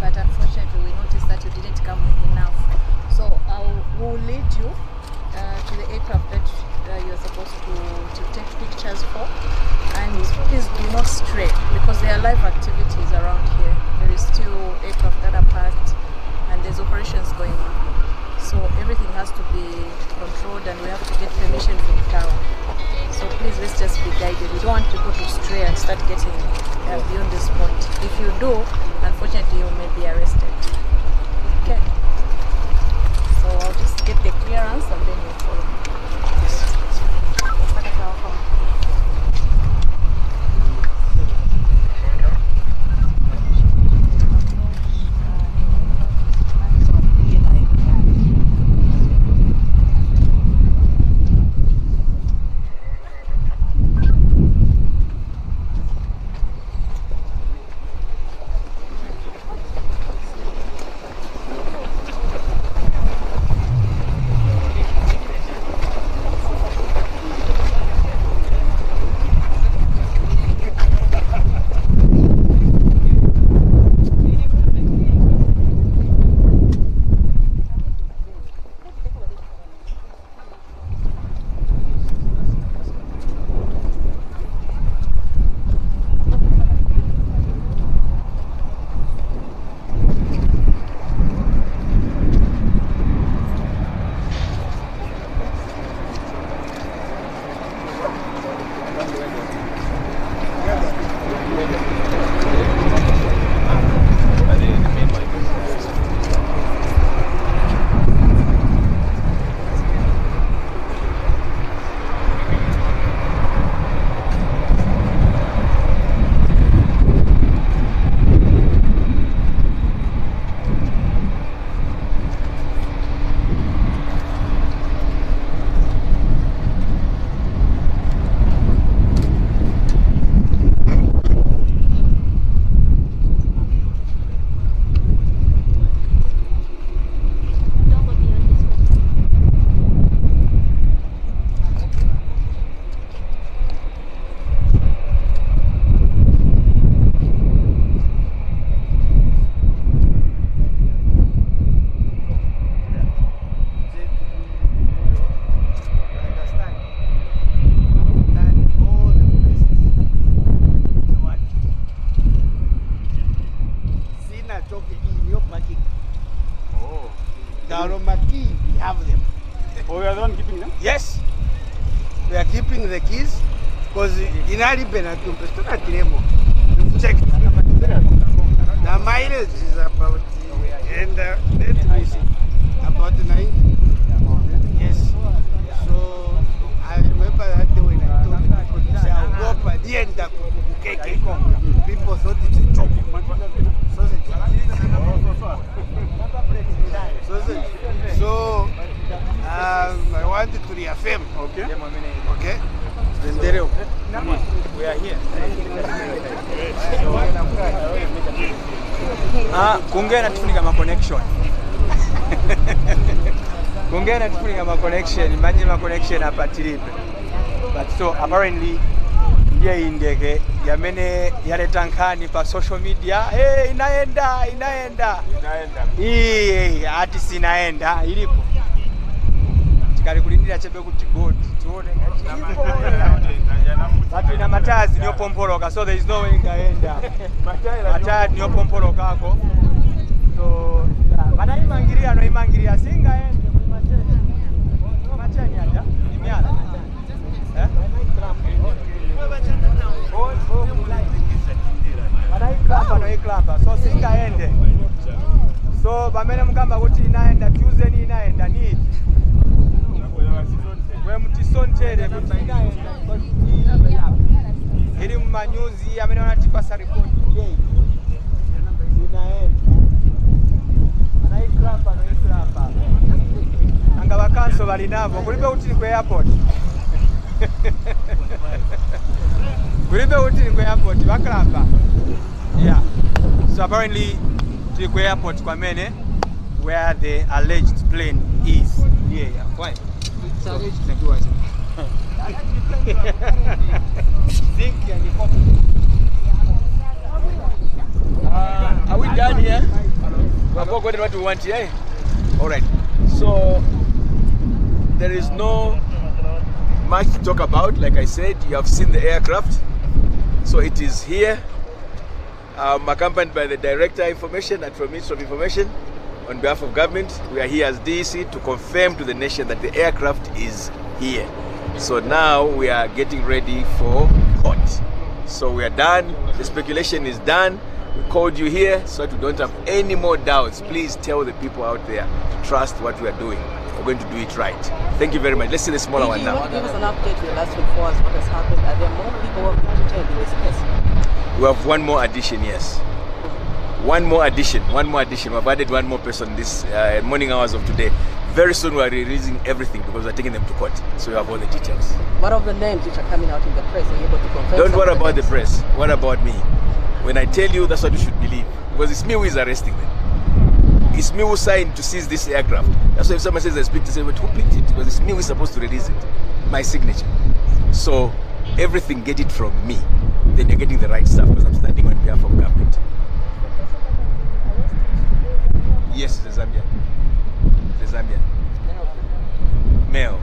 but unfortunately we noticed that you didn't come enough. So we'll lead you to the aircraft that you're supposed to take pictures for, and please do not stray because there are live activities around here. There is still aircraft that are parked and there's operations going on. So everything has to be controlled and we have to get permission from town. So please, let's just be guided. We don't want people to stray and start getting beyond this point. If you do, unfortunately you may be arrested. Okay. So I'll just get the clearance and then you follow me. Yes, we are keeping the keys because in Alibena, check. The mileage is about, and let me see, about 90. Yes. So I remember that day when I told people to say, I'll go up at the end of the people thought it's a joke. So I wanted to reaffirm. Okay. Okay. We are here. Kungena tufunika ma connection. Kungena tufunika ma connection, imagine ma connection hapa tilipe. But so apparently ndiye indege yamene yaleta nkani pa social media, inaenda. Ati sinaenda ilipo. Tikali kulindira chebe kuti god tuone ngati ina matazi niyo pompoloka, so there is no way ngaenda. Matazi niyo pompoloka ako. So banaimangiria no imangiria singaende machani hata imiala. Klampa so singaende. So bamene mugamba kuti inaenda Tuesday ni inaenda ni we mtisontere kuti inaenda ili manyuzi amene wanatipasa report yeye inaenda anaiklampa anga vakanso valinavo kulibe kuti ni ku airport kulibe kuti ni ku airport vaklampa. Yeah, so apparently to the airport Kwamene, where the alleged plane is. Yeah. Why? It's alleged. Are we done here? I've forgotten what we want here. All right. So there is no much to talk about. Like I said, you have seen the aircraft. So it is here. I'm accompanied by the Director of Information and from Ministry of Information. On behalf of government, we are here as DEC to confirm to the nation that the aircraft is here. So now we are getting ready for court. So we are done. The speculation is done. We called you here so that we don't have any more doubts. Please tell the people out there to trust what we are doing. We're going to do it right. Thank you very much. Let's see the smaller one now. Give us an update in the last 24 hours. What has happened? Are there more people who have been detained in this case? We have one more addition, yes. One more addition. We've added one more person this morning hours of today. Very soon we are releasing everything because we're taking them to court. So you have all the details. What of the names which are coming out in the press? Are you able to confirm? Don't worry about the press. What about me? When I tell you, that's what you should believe. Because it's me who is arresting them. It's me who signed to seize this aircraft. That's why if someone says I speak to say, but who picked it? Because it's me who is supposed to release it. My signature. So everything, get it from me. Then you're getting the right stuff because I'm standing on behalf of government. Yes, the Zambian. The Zambian. Male.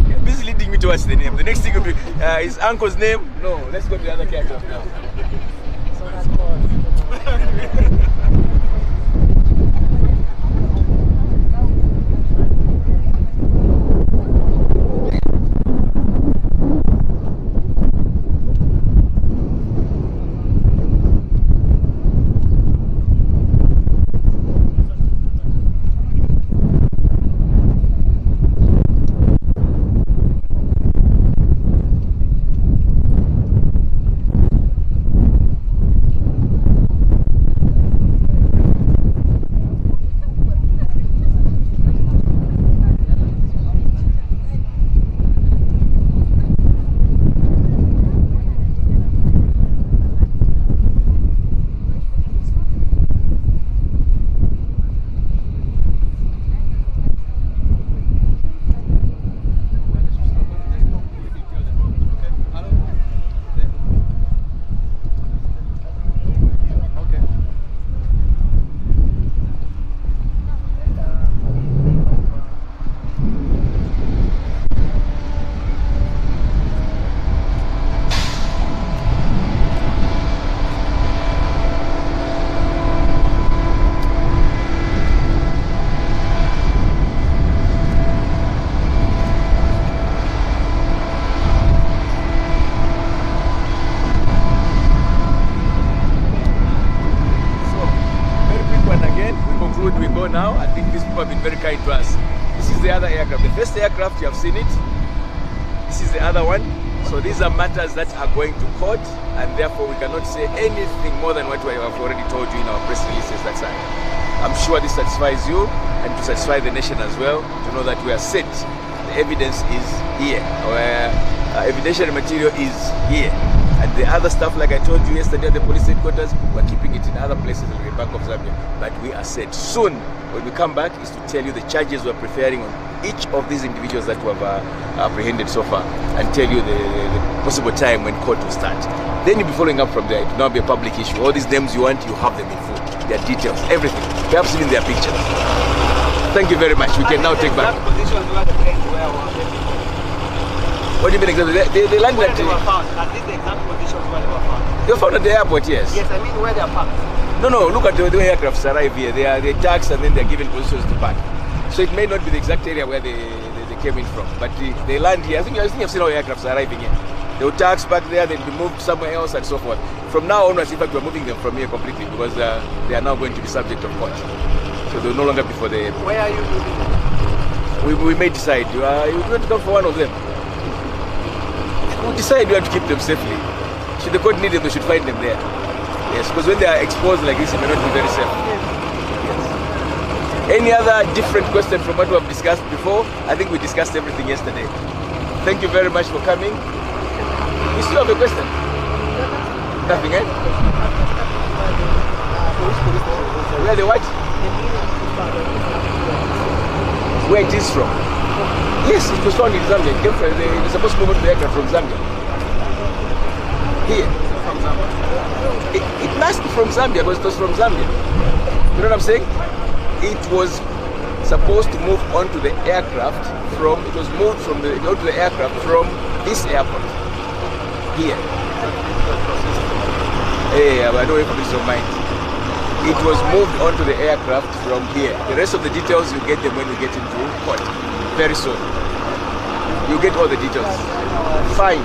You're busy leading me towards the name. The next thing will be his uncle's name. No, let's go to the other character now. So that's all. Now, I think these people have been very kind to us. This is the other aircraft. The first aircraft, you have seen it. This is the other one. So these are matters that are going to court, and therefore we cannot say anything more than what we have already told you in our press releases. That's all. I'm sure this satisfies you and to satisfy the nation as well, to know that we are set. The evidence is here. Our evidentiary material is here. And the other stuff, like I told you yesterday at the police headquarters, we're keeping it in other places in the Bank of Zambia. But we are set. Soon, when we come back, is to tell you the charges we're preparing on each of these individuals that we have apprehended so far, and tell you the possible time when court will start. Then you'll be following up from there. It will now be a public issue. All these names you want, you have them in full. Their details, everything. Perhaps even their pictures. Thank you very much. We can now take back. What do you mean exactly? They land Where at they were found. At least the exact positions where they were found. They were found at the airport, yes. Yes, I mean where they are parked. No, look at the way aircrafts arrive here. They're taxed and then they're given positions to park. So it may not be the exact area where they came in from, but they land here. I think you've seen how aircrafts are arriving here. They will tax back there, they'll be moved somewhere else and so forth. From now onwards, in fact, we're moving them from here completely because they are now going to be subject of court. So they'll no longer be for the... Where are you moving? We may decide. You're going to come for one of them. We'll decide we have to keep them safely. Should the court need them, they should find them there. Yes, because when they are exposed like this, it may not be very safe. Yes. Any other different question from what we have discussed before? I think we discussed everything yesterday. Thank you very much for coming. You still have a question? Nothing, eh? Where the what? Where it is from? Yes, it was found in Zambia. It came from, they're supposed to move on the aircraft from Zambia. Here. From Zambia. It must be from Zambia because it was from Zambia. You know what I'm saying? it was supposed to move onto the aircraft onto the aircraft from this airport here. Yeah, but I don't have peace of mind. It was moved onto the aircraft from here. The rest of the details you get them when you get into court. Very soon. You get all the details. Fine.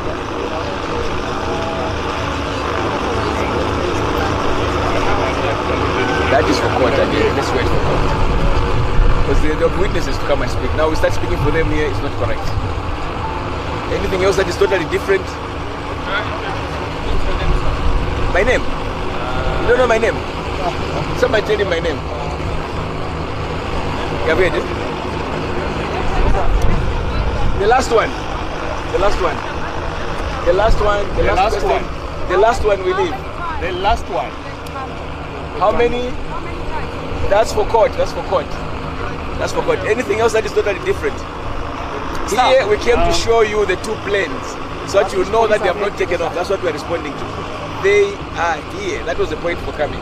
That is for court again. Let's wait for court. Because they have witnesses to come and speak. Now we start speaking for them here, it's not correct. Anything else that is totally different? My name? You don't know my name? Somebody tell him my name. You have heard it? The last one. The last one. The last one. The last one. The last one we leave. The last one. How many? That's for court. That's for court. That's for court. Anything else that is totally different? Here we came to show you the two planes, so that you know that they have not taken off. That's what we are responding to. They are here. That was the point for coming.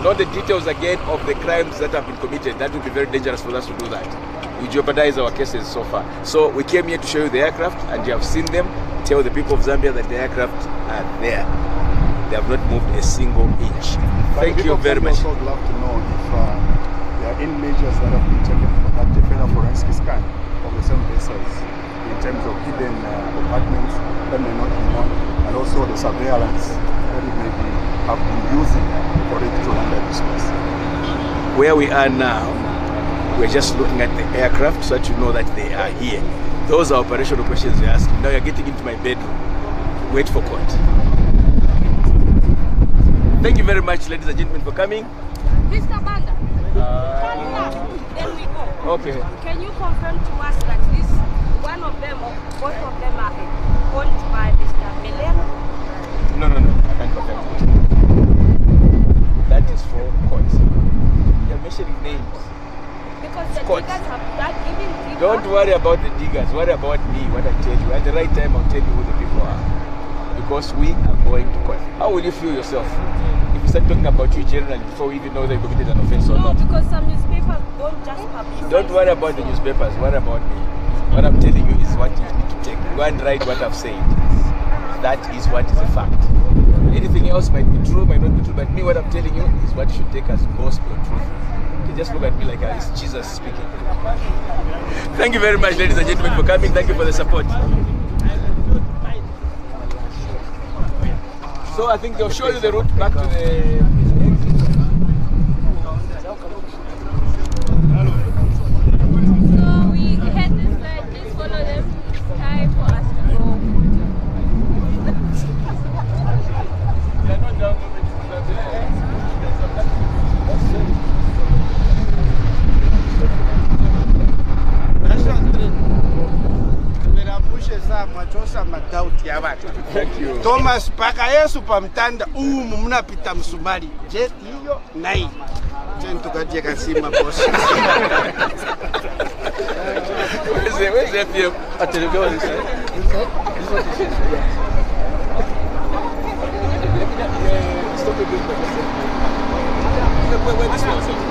Not the details again of the crimes that have been committed. That would be very dangerous for us to do that. We jeopardize our cases so far. So we came here to show you the aircraft, and you have seen them. Tell the people of Zambia that the aircraft are there. They have not moved a single inch. Thank you very much. I would love to know if there are any measures that have been taken for that further forensic scan of the same vessels in terms of hidden compartments that may not be known, and also the surveillance that it may be have been using for it to render this place. Where we are now, we're just looking at the aircraft so that you know that they are here. Those are operational questions you're asking. Now you're getting into my bedroom. Wait for court. Thank you very much, ladies and gentlemen, for coming. Mr. Banda, then we go. Okay. Can you confirm to us that this, one of them or both of them are owned by Mr. Melen? No, I can't confirm that. That is for court. You're mentioning names. Because the Court. diggers have that given people. Don't worry about the diggers, worry about me, what I tell you. At the right time, I'll tell you who the people are. Because we are going to court. How will you feel yourself if you start talking about you generally before we even know they committed an offense or No, not? because some newspapers don't just publish. Don't worry about the newspapers, worry about me. What I'm telling you is what you need to take. Go and write what I've said. That is what is a fact. Anything else might be true, might not be true, but me, what I'm telling you is what you should take as gospel truth. You just look at me like it's Jesus speaking. Thank you very much, ladies and gentlemen, for coming. Thank you for the support. So I think they'll show you the route back to the So we head this side, please follow them. Time for us to go. Thank you. Thomas paka Yesu pamtanda umu mnapita msumari jet hiyo nai chentu katika sima boss. Where's the FM? At the door this side. Stop it. Where this one?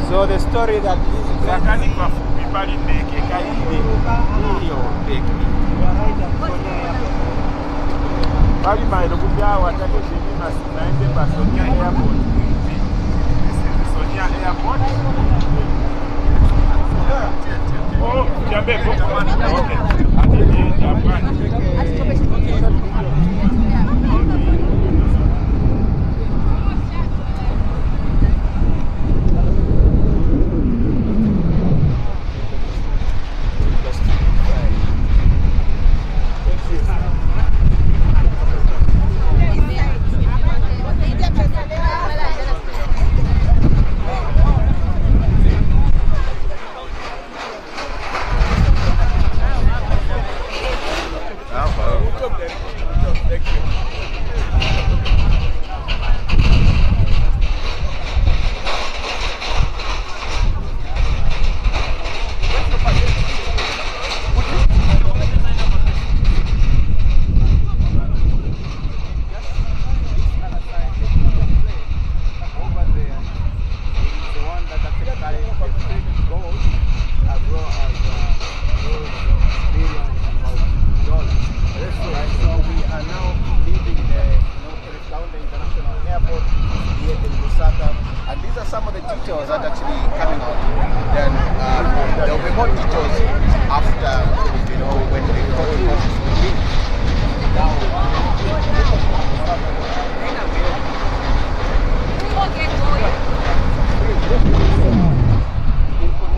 So the story that Oh,